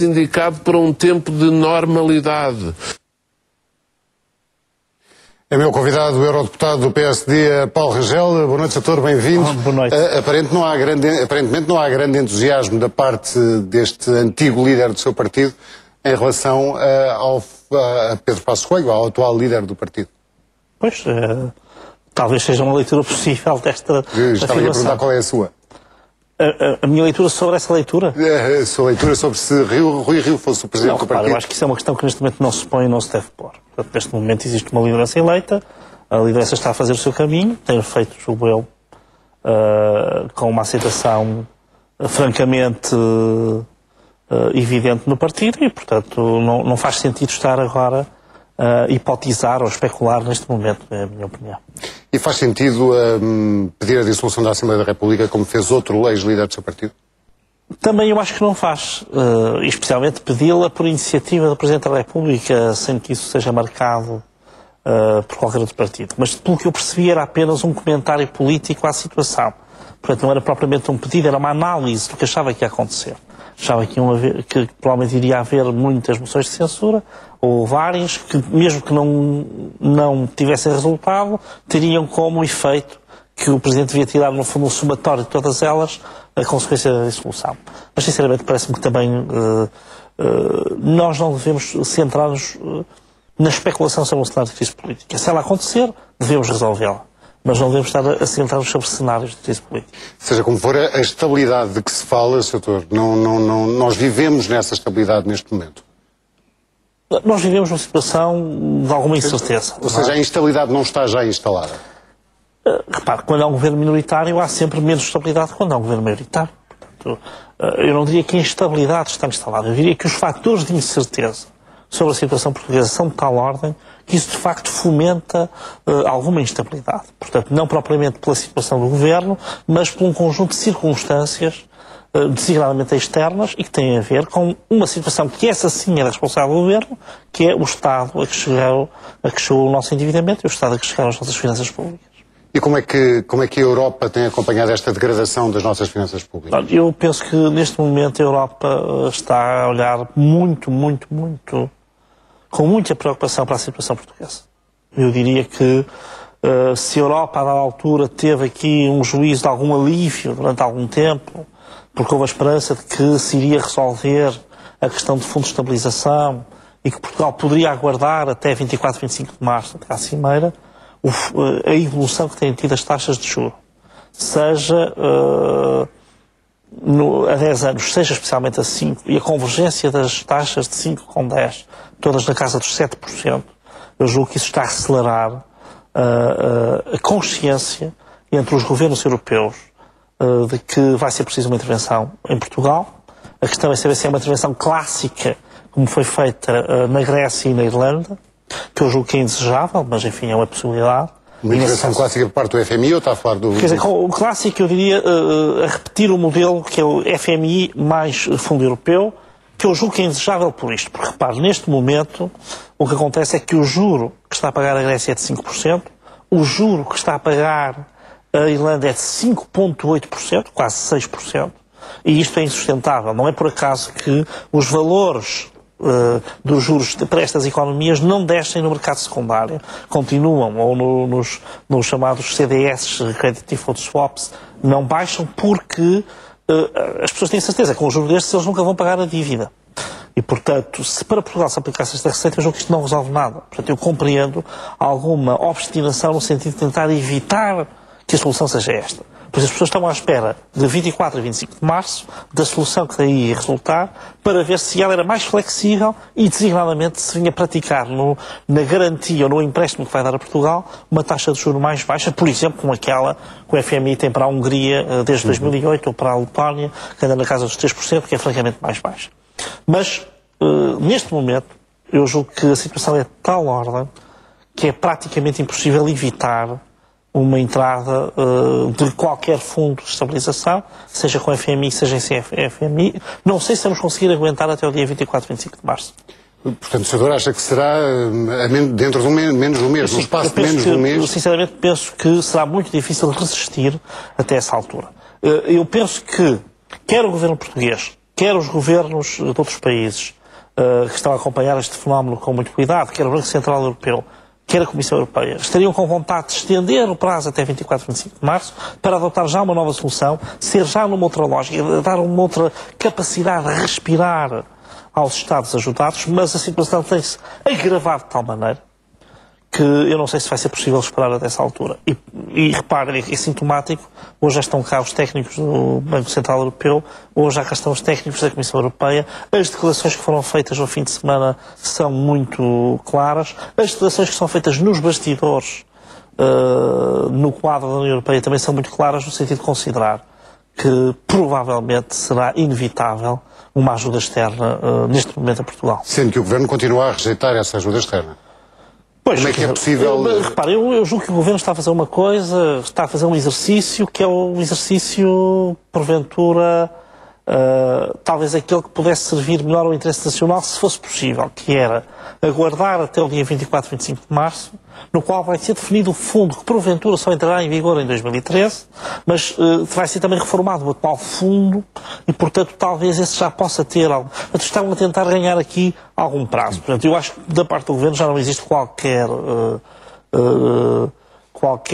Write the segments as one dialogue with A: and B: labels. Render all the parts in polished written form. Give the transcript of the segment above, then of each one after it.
A: indicado para um tempo de normalidade.
B: É meu convidado o eurodeputado do PSD, Paulo Rangel. Boa noite, doutor, bem-vindo.
C: Boa noite.
B: Aparentemente não há grande entusiasmo da parte deste antigo líder do seu partido em relação a Pedro Passos Coelho, ao atual líder do partido.
C: Pois, talvez seja uma leitura possível desta
B: Estava a perguntar qual é a sua.
C: A minha leitura sobre essa leitura?
B: A sua leitura sobre se Rui Rio fosse o presidente do partido.
C: Eu acho que isso é uma questão que neste momento não se põe e não se deve pôr. Portanto, neste momento existe uma liderança eleita, a liderança está a fazer o seu caminho, tem feito, julgo eu, com uma aceitação francamente evidente no partido e, portanto, não faz sentido estar agora a hipotizar ou especular neste momento, é a minha opinião.
B: E faz sentido pedir a dissolução da Assembleia da República, como fez outro ex-líder do seu partido?
C: Também eu acho que não faz, especialmente pedi-la por iniciativa do Presidente da República, sem que isso seja marcado por qualquer outro partido. Mas, pelo que eu percebi, era apenas um comentário político à situação. Portanto, não era propriamente um pedido, era uma análise do que achava que ia acontecer. Achava que provavelmente iria haver muitas moções de censura, ou várias, que mesmo que não tivessem resultado, teriam como efeito que o Presidente devia tirar, no fundo, um somatório de todas elas, a consequência da dissolução. Mas, sinceramente, parece-me que também nós não devemos centrar-nos na especulação sobre um cenário de crise política. Se ela acontecer, devemos resolvê-la. Mas não devemos estar a centrar-nos sobre cenários de crise política.
B: Seja como for, a estabilidade de que se fala, Sr. Doutor, nós vivemos nessa estabilidade neste momento.
C: Nós vivemos uma situação de alguma incerteza.
B: Ou seja, a instabilidade não está já instalada.
C: Repare, quando há um governo minoritário há sempre menos estabilidade que quando há um governo maioritário. Portanto, eu não diria que a instabilidade está instalada, eu diria que os fatores de incerteza sobre a situação portuguesa são de tal ordem que isso de facto fomenta alguma instabilidade. Portanto, não propriamente pela situação do governo, mas por um conjunto de circunstâncias designadamente externas e que têm a ver com uma situação que essa sim é responsável do governo, que é o Estado a que chegou o nosso endividamento e o Estado a que chegaram as nossas finanças públicas.
B: E como é que a Europa tem acompanhado esta degradação das nossas finanças públicas?
C: Eu penso que neste momento a Europa está a olhar com muita preocupação para a situação portuguesa. Eu diria que se a Europa, a dada altura, teve aqui um juízo de algum alívio durante algum tempo, porque houve a esperança de que se iria resolver a questão de fundo de estabilização e que Portugal poderia aguardar até 24, 25 de março, até à cimeira, a evolução que têm tido as taxas de juros, seja a 10 anos, seja especialmente a 5, e a convergência das taxas de 5 com 10, todas na casa dos 7%, eu julgo que isso está a acelerar a consciência entre os governos europeus de que vai ser preciso uma intervenção em Portugal. A questão é saber se é uma intervenção clássica, como foi feita na Grécia e na Irlanda, que eu julgo que é indesejável, mas enfim é uma possibilidade.
B: Uma intervenção clássica por parte do FMI ou está a falar do...
C: Quer dizer, o clássico eu diria a repetir o modelo que é o FMI mais Fundo Europeu, que eu julgo que é indesejável por isto. Porque repare, neste momento o que acontece é que o juro que está a pagar a Grécia é de 5%, o juro que está a pagar a Irlanda é de 5,8%, quase 6%, e isto é insustentável. Não é por acaso que os valores dos juros para estas economias não descem no mercado secundário, continuam, ou nos chamados CDS, Credit Default Swaps, não baixam porque as pessoas têm certeza que com um juro destes eles nunca vão pagar a dívida. E, portanto, se para Portugal se aplicasse esta receita, eu julgo que isto não resolve nada. Portanto, eu compreendo alguma obstinação no sentido de tentar evitar que a solução seja esta. Pois as pessoas estão à espera de 24 a 25 de março, da solução que daí ia resultar, para ver se ela era mais flexível e, designadamente, se vinha praticar na garantia ou no empréstimo que vai dar a Portugal uma taxa de juros mais baixa, por exemplo, como aquela que o FMI tem para a Hungria desde 2008 ou para a Letónia, que anda na casa dos 3%, que é francamente mais baixa. Mas, neste momento, eu julgo que a situação é de tal ordem que é praticamente impossível evitar uma entrada de qualquer fundo de estabilização, seja com FMI, seja sem FMI. Não sei se vamos conseguir aguentar até o dia 24, 25 de março.
B: Portanto, o senador acha que será dentro de menos de um mês, no espaço de menos de um mês?
C: Eu sinceramente penso que será muito difícil resistir até essa altura. Eu penso que quer o governo português, quer os governos de outros países que estão a acompanhar este fenómeno com muito cuidado, quer o Banco Central Europeu, quer a Comissão Europeia, estariam com vontade de estender o prazo até 24 e 25 de março para adotar já uma nova solução, ser já numa outra lógica, dar uma outra capacidade de respirar aos Estados ajudados, mas a situação tem-se agravado de tal maneira que eu não sei se vai ser possível esperar até essa altura. E reparem, é sintomático, hoje já estão cá os técnicos do Banco Central Europeu, hoje já cá estão os técnicos da Comissão Europeia, as declarações que foram feitas no fim de semana são muito claras, as declarações que são feitas nos bastidores, no quadro da União Europeia, também são muito claras no sentido de considerar que provavelmente será inevitável uma ajuda externa neste momento a Portugal.
B: Sendo que o Governo continua a rejeitar essa ajuda externa.
C: Pois,
B: como é que é possível...
C: Repare, eu julgo que o Governo está a fazer uma coisa, está a fazer um exercício que é um exercício, porventura, talvez aquele que pudesse servir melhor ao interesse nacional, se fosse possível, que era aguardar até o dia 24 e 25 de março, no qual vai ser definido o fundo, que porventura só entrará em vigor em 2013, mas vai ser também reformado o atual fundo e, portanto, talvez esse já possa ter algo. Mas estavam a tentar ganhar aqui algum prazo. Portanto, eu acho que da parte do Governo já não existe qualquer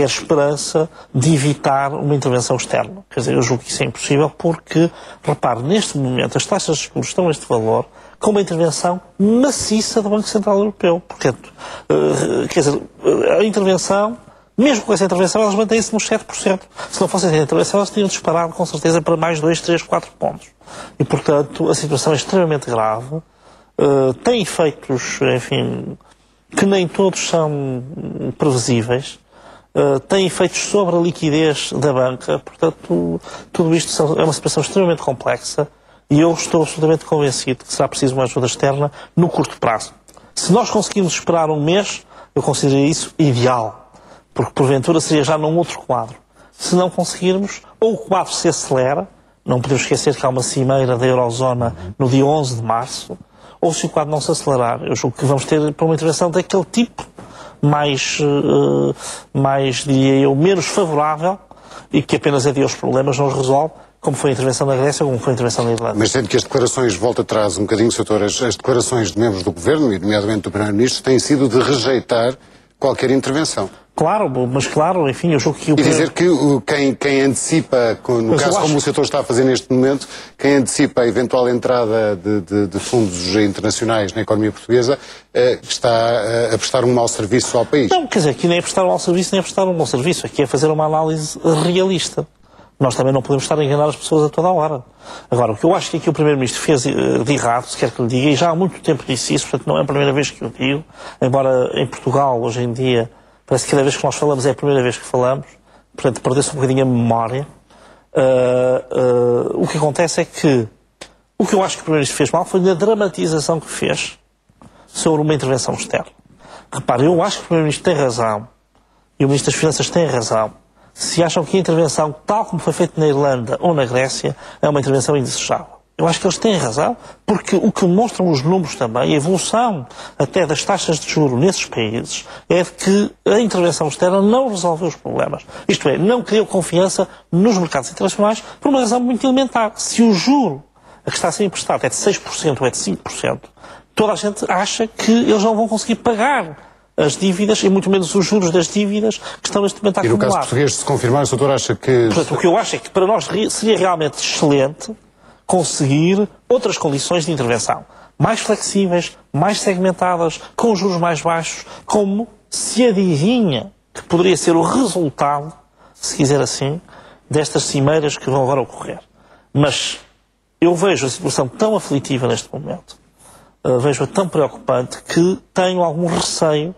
C: esperança de evitar uma intervenção externa. Quer dizer, eu julgo que isso é impossível porque, repare, neste momento as taxas de juros estão a este valor com uma intervenção maciça do Banco Central Europeu. Portanto, quer dizer, a intervenção, mesmo com essa intervenção, elas mantêm-se nos 7%. Se não fosse essa intervenção, elas teriam disparado com certeza para mais 2, 3, 4 pontos. E, portanto, a situação é extremamente grave, tem efeitos, enfim, que nem todos são previsíveis, tem efeitos sobre a liquidez da banca, portanto, tudo isto é uma situação extremamente complexa e eu estou absolutamente convencido que será preciso uma ajuda externa no curto prazo. Se nós conseguirmos esperar um mês, eu considero isso ideal, porque porventura seria já num outro quadro. Se não conseguirmos, ou o quadro se acelera, não podemos esquecer que há uma cimeira da Eurozona no dia 11 de março, ou se o quadro não se acelerar, eu julgo que vamos ter para uma intervenção daquele tipo, mais, diria eu, menos favorável e que apenas adia os problemas, não os resolve, como foi a intervenção da Grécia ou como foi a intervenção da Irlanda.
B: Mas sendo que as declarações, volta atrás um bocadinho, Sr. Doutor, as declarações de membros do Governo, e nomeadamente do Primeiro-Ministro, têm sido de rejeitar qualquer intervenção.
C: Claro, mas claro, enfim, eu julgo que...
B: E dizer que quem antecipa, no caso como o setor está a fazer neste momento, quem antecipa a eventual entrada de fundos internacionais na economia portuguesa está a prestar um mau serviço ao país.
C: Não, quer dizer, aqui nem é prestar um mau serviço, nem é prestar um bom serviço, aqui é fazer uma análise realista. Nós também não podemos estar a enganar as pessoas a toda a hora. Agora, o que eu acho que aqui o Primeiro-Ministro fez de errado, se quer que lhe diga, e já há muito tempo disse isso, portanto não é a primeira vez que eu digo, embora em Portugal, hoje em dia, parece que cada vez que nós falamos é a primeira vez que falamos, portanto perdeu-se um bocadinho a memória. O que acontece é que o que eu acho que o Primeiro-Ministro fez mal foi na dramatização que fez sobre uma intervenção externa. Repare, eu acho que o Primeiro-Ministro tem razão, e o Ministro das Finanças tem razão, se acham que a intervenção, tal como foi feita na Irlanda ou na Grécia, é uma intervenção indesejável. Eu acho que eles têm razão, porque o que demonstram os números também, a evolução até das taxas de juros nesses países, é de que a intervenção externa não resolveu os problemas. Isto é, não criou confiança nos mercados internacionais por uma razão muito elementar. Se o juro a que está a ser emprestado é de 6% ou é de 5%, toda a gente acha que eles não vão conseguir pagar as dívidas, e muito menos os juros das dívidas que estão neste momento a acumular.
B: E no caso português, se confirmar, o doutor acha que...
C: Portanto, o que eu acho é que para nós seria realmente excelente conseguir outras condições de intervenção. Mais flexíveis, mais segmentadas, com juros mais baixos, como se adivinha que poderia ser o resultado, se quiser assim, destas cimeiras que vão agora ocorrer. Mas eu vejo a situação tão aflitiva neste momento, vejo-a tão preocupante, que tenho algum receio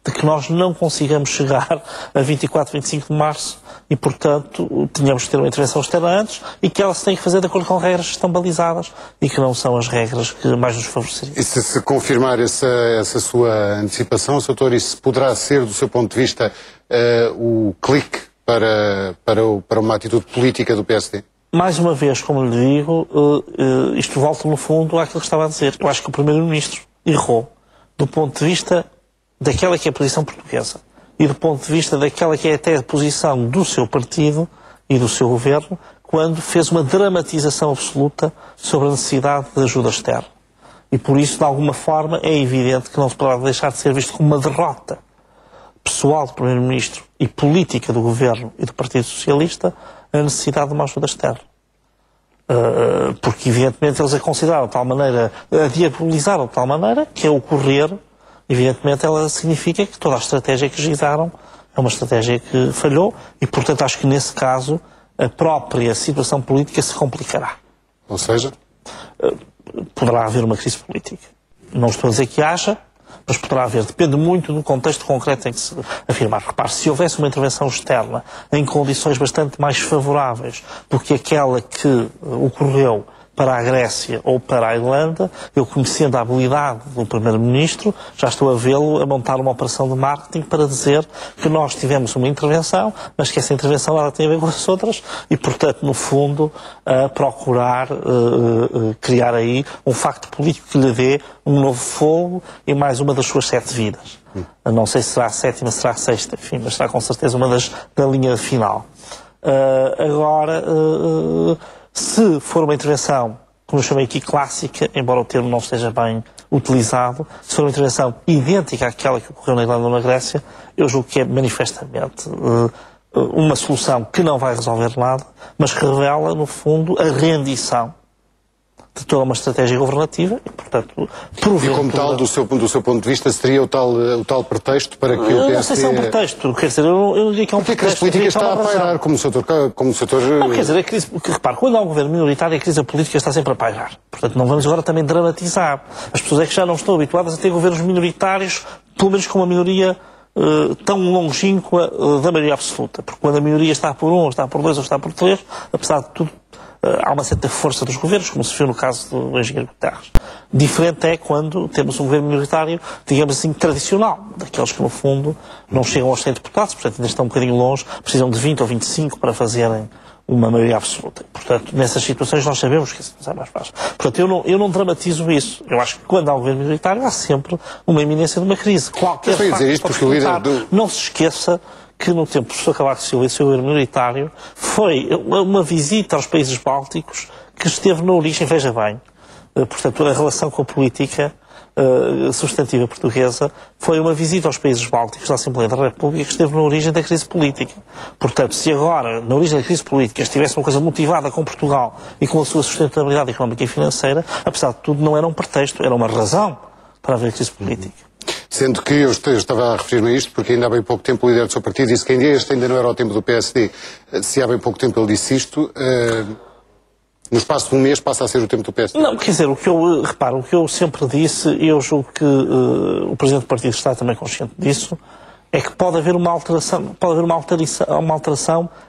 C: de que nós não consigamos chegar a 24, 25 de março e, portanto, tínhamos que ter uma intervenção externa antes e que ela se tem que fazer de acordo com regras que estão balizadas e que não são as regras que mais nos favoreceriam.
B: E se confirmar essa sua antecipação, Sr. Doutor, isso poderá ser, do seu ponto de vista, o clique para uma atitude política do PSD?
C: Mais uma vez, como lhe digo, isto volta no fundo àquilo que estava a dizer. Eu acho que o Primeiro-Ministro errou do ponto de vista daquela que é a posição portuguesa e do ponto de vista daquela que é até a posição do seu partido e do seu governo, quando fez uma dramatização absoluta sobre a necessidade de ajuda externa. E por isso, de alguma forma, é evidente que não se pode deixar de ser visto como uma derrota pessoal do Primeiro-Ministro e política do Governo e do Partido Socialista a necessidade de uma ajuda externa. Porque, evidentemente, eles a consideraram de tal maneira, a diabolizaram de tal maneira que, a ocorrer, evidentemente, ela significa que toda a estratégia que gizaram é uma estratégia que falhou e, portanto, acho que, nesse caso, a própria situação política se complicará.
B: Ou seja?
C: Poderá haver uma crise política. Não estou a dizer que haja, mas poderá haver. Depende muito do contexto concreto em que se afirmar. Repare, se houvesse uma intervenção externa em condições bastante mais favoráveis do que aquela que ocorreu para a Grécia ou para a Irlanda, eu, conhecendo a habilidade do Primeiro-Ministro, já estou a vê-lo a montar uma operação de marketing para dizer que nós tivemos uma intervenção, mas que essa intervenção ela tem a ver com as outras e, portanto, no fundo, procurar criar aí um facto político que lhe dê um novo fogo e mais uma das suas 7 vidas. Não sei se será a 7ª, será a 6ª, enfim, mas será com certeza uma da linha final. Agora, se for uma intervenção, como eu chamei aqui, clássica, embora o termo não esteja bem utilizado, se for uma intervenção idêntica àquela que ocorreu na Irlanda ou na Grécia, eu julgo que é manifestamente uma solução que não vai resolver nada, mas que revela, no fundo, a rendição de toda uma estratégia governativa e, portanto,
B: porventura... E como tal, do seu ponto de vista, seria o tal pretexto para que o PSD...
C: Não sei se é um pretexto, quer dizer, eu não diria que é um pretexto.
B: Porque a crise política está a pairar, como o setor...
C: Não, quer dizer, a crise... Repare, quando há um governo minoritário, a crise política está sempre a pairar. Portanto, não vamos agora também dramatizar. As pessoas é que já não estão habituadas a ter governos minoritários, pelo menos com uma minoria tão longínqua da maioria absoluta. Porque quando a minoria está por 1, ou está por 2, ou está por 3, apesar de tudo, há uma certa força dos governos, como se viu no caso do engenheiro Guterres. Diferente é quando temos um governo minoritário, digamos assim, tradicional, daqueles que, no fundo, não chegam aos 100 deputados, portanto, ainda estão um bocadinho longe, precisam de 20 ou 25 para fazerem uma maioria absoluta. Portanto, nessas situações nós sabemos que isso não é mais fácil. Portanto, eu não dramatizo isso. Eu acho que quando há um governo minoritário há sempre uma iminência de uma crise. Qualquer facto não se esqueça que no tempo do Sr. Cavaco Silva e do seu governo minoritário foi uma visita aos países bálticos que esteve na origem, veja bem, portanto, a relação com a política substantiva portuguesa foi uma visita aos países bálticos da Assembleia da República que esteve na origem da crise política. Portanto, se agora, na origem da crise política, estivesse uma coisa motivada com Portugal e com a sua sustentabilidade económica e financeira, apesar de tudo, não era um pretexto, era uma razão para haver crise política.
B: Sendo que eu estava a referir-me a isto porque ainda há bem pouco tempo o líder do seu partido disse que este ainda não era o tempo do PSD. Se há bem pouco tempo ele disse isto, no espaço de um mês passa a ser o tempo do PSD.
C: Não, quer dizer, o que eu sempre disse, e eu julgo que o Presidente do Partido está também consciente disso, é que pode haver uma alteração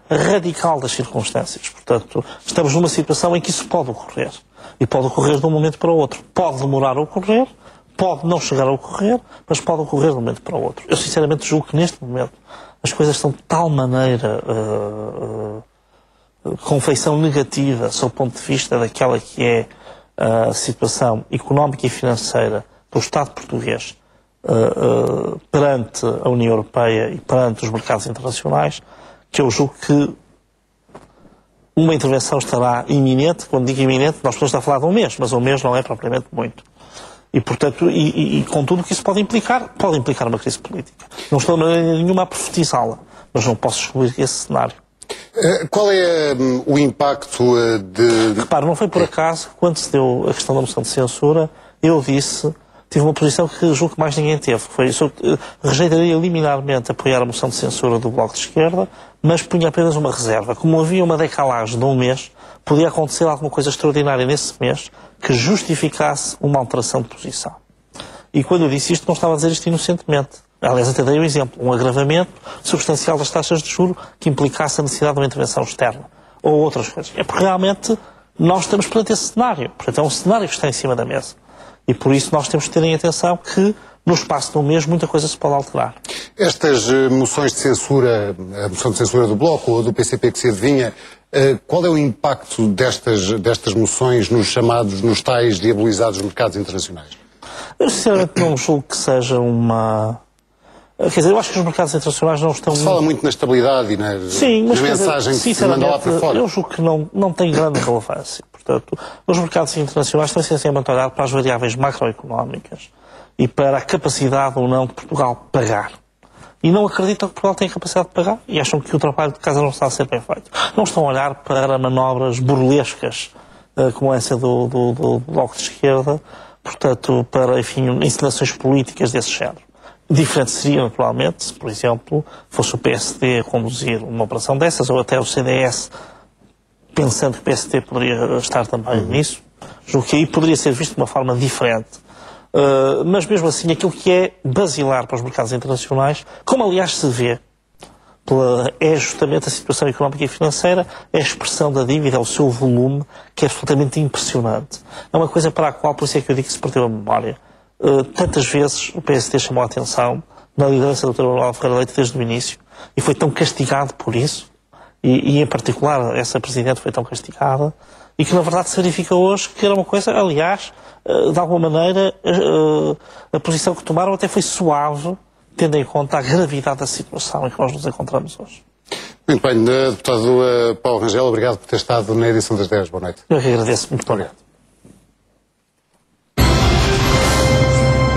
C: radical das circunstâncias. Portanto, estamos numa situação em que isso pode ocorrer. E pode ocorrer de um momento para o outro. Pode demorar a ocorrer, pode não chegar a ocorrer, mas pode ocorrer de um momento para o outro. Eu sinceramente julgo que neste momento as coisas estão de tal maneira com feição negativa sob o ponto de vista daquela que é a situação económica e financeira do Estado português perante a União Europeia e perante os mercados internacionais, que eu julgo que uma intervenção estará iminente. Quando digo iminente, nós podemos estar a falar de um mês, mas um mês não é propriamente muito. E, portanto, com tudo o que isso pode implicar uma crise política. Não estou nenhuma a profetizá-la, mas não posso excluir esse cenário.
B: Qual é o impacto de...
C: Repare, não foi por acaso, quando se deu a questão da moção de censura, eu tive uma posição que julgo que mais ninguém teve. Rejeitaria liminarmente apoiar a moção de censura do Bloco de Esquerda, mas punha apenas uma reserva. Como havia uma decalagem de um mês, podia acontecer alguma coisa extraordinária nesse mês que justificasse uma alteração de posição. E quando eu disse isto, não estava a dizer isto inocentemente. Aliás, até dei um exemplo, um agravamento substancial das taxas de juros que implicasse a necessidade de uma intervenção externa. Ou outras coisas. É porque realmente nós estamos perante esse cenário. Portanto, é um cenário que está em cima da mesa. E por isso nós temos que ter em atenção que no espaço de um mês muita coisa se pode alterar.
B: Estas moções de censura, a moção de censura do Bloco ou do PCP que se adivinha, qual é o impacto destas moções nos tais diabolizados mercados internacionais?
C: Eu sinceramente não julgo que seja uma Quer dizer, eu acho que os mercados internacionais não estão...
B: Se fala muito na estabilidade e na mensagem que se manda lá para fora.
C: Eu julgo que não tem grande relevância. Portanto, os mercados internacionais estão essencialmente a olhar para as variáveis macroeconómicas e para a capacidade ou não de Portugal pagar. E não acreditam que Portugal tem a capacidade de pagar e acham que o trabalho de casa não está a ser bem feito. Não estão a olhar para manobras burlescas, como essa do Bloco de Esquerda, portanto, para, enfim, instalações políticas desse género. Diferente seria, naturalmente, se, por exemplo, fosse o PSD a conduzir uma operação dessas, ou até o CDS, pensando que o PSD poderia estar também nisso. Julgo que aí poderia ser visto de uma forma diferente. Mas, mesmo assim, aquilo que é basilar para os mercados internacionais, como, aliás, se vê, é justamente a situação económica e financeira, é a expressão da dívida, o seu volume, que é absolutamente impressionante. É uma coisa para a qual, por isso é que eu digo que se perdeu a memória. Tantas vezes o PSD chamou a atenção na liderança do Dr. Manuel Ferreira Leite desde o início e foi tão castigado por isso, e em particular essa Presidente foi tão castigada, e que na verdade se verifica hoje que era uma coisa, aliás, de alguma maneira, a posição que tomaram até foi suave, tendo em conta a gravidade da situação em que nós nos encontramos hoje.
B: Muito bem, deputado Paulo Rangel, obrigado por ter estado na edição das 10. Boa noite.
C: Eu que agradeço. Muito obrigado.